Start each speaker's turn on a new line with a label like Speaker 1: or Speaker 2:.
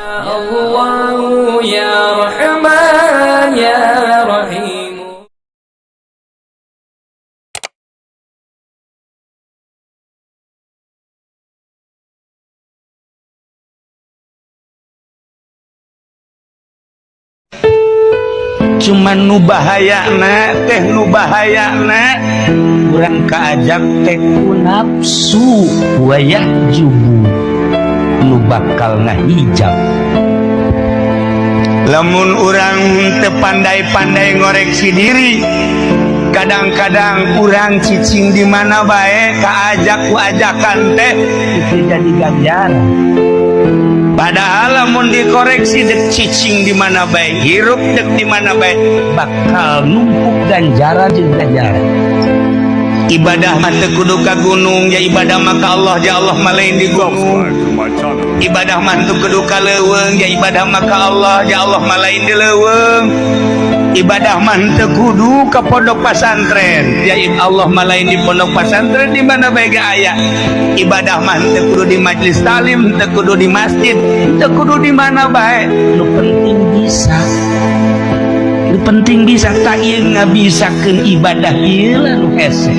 Speaker 1: Allah ya Rahman ya Rahim.
Speaker 2: Cuman nu bahayana teh nu bahayana urang kaajak teh ku nafsu wayah jubu nu bakal ngahijab. Lamun urang teu pandai-pandai ngoreksi diri, kadang-kadang urang cicing di mana bae kaajak ku ajakan teh itu jadi ganjaran. Padahal lamun dikoreksi dek cicing di mana baik, hirup dek di mana baik, bakal numpuk ganjaran jeung ganjaran. Ibadah mah teu kudu ka gunung, ya ibadah mah ka Allah, ya Allah mah lain di gunung. Ibadah mah teu kudu ka leuweung, ya ibadah mah ka Allah, ya Allah mah lain di leuweung. Ibadah mah teu kudu ka pondok pesantren, ya Allah mah lain di pondok pesantren di mana bae ge aya. Ibadah mah teu kudu di majelis talim, teu kudu di masjid, teu kudu di mana bae. Nu penting bisa. Nu penting bisa tak ieu ngabisakeun ibadah ieu nu hese.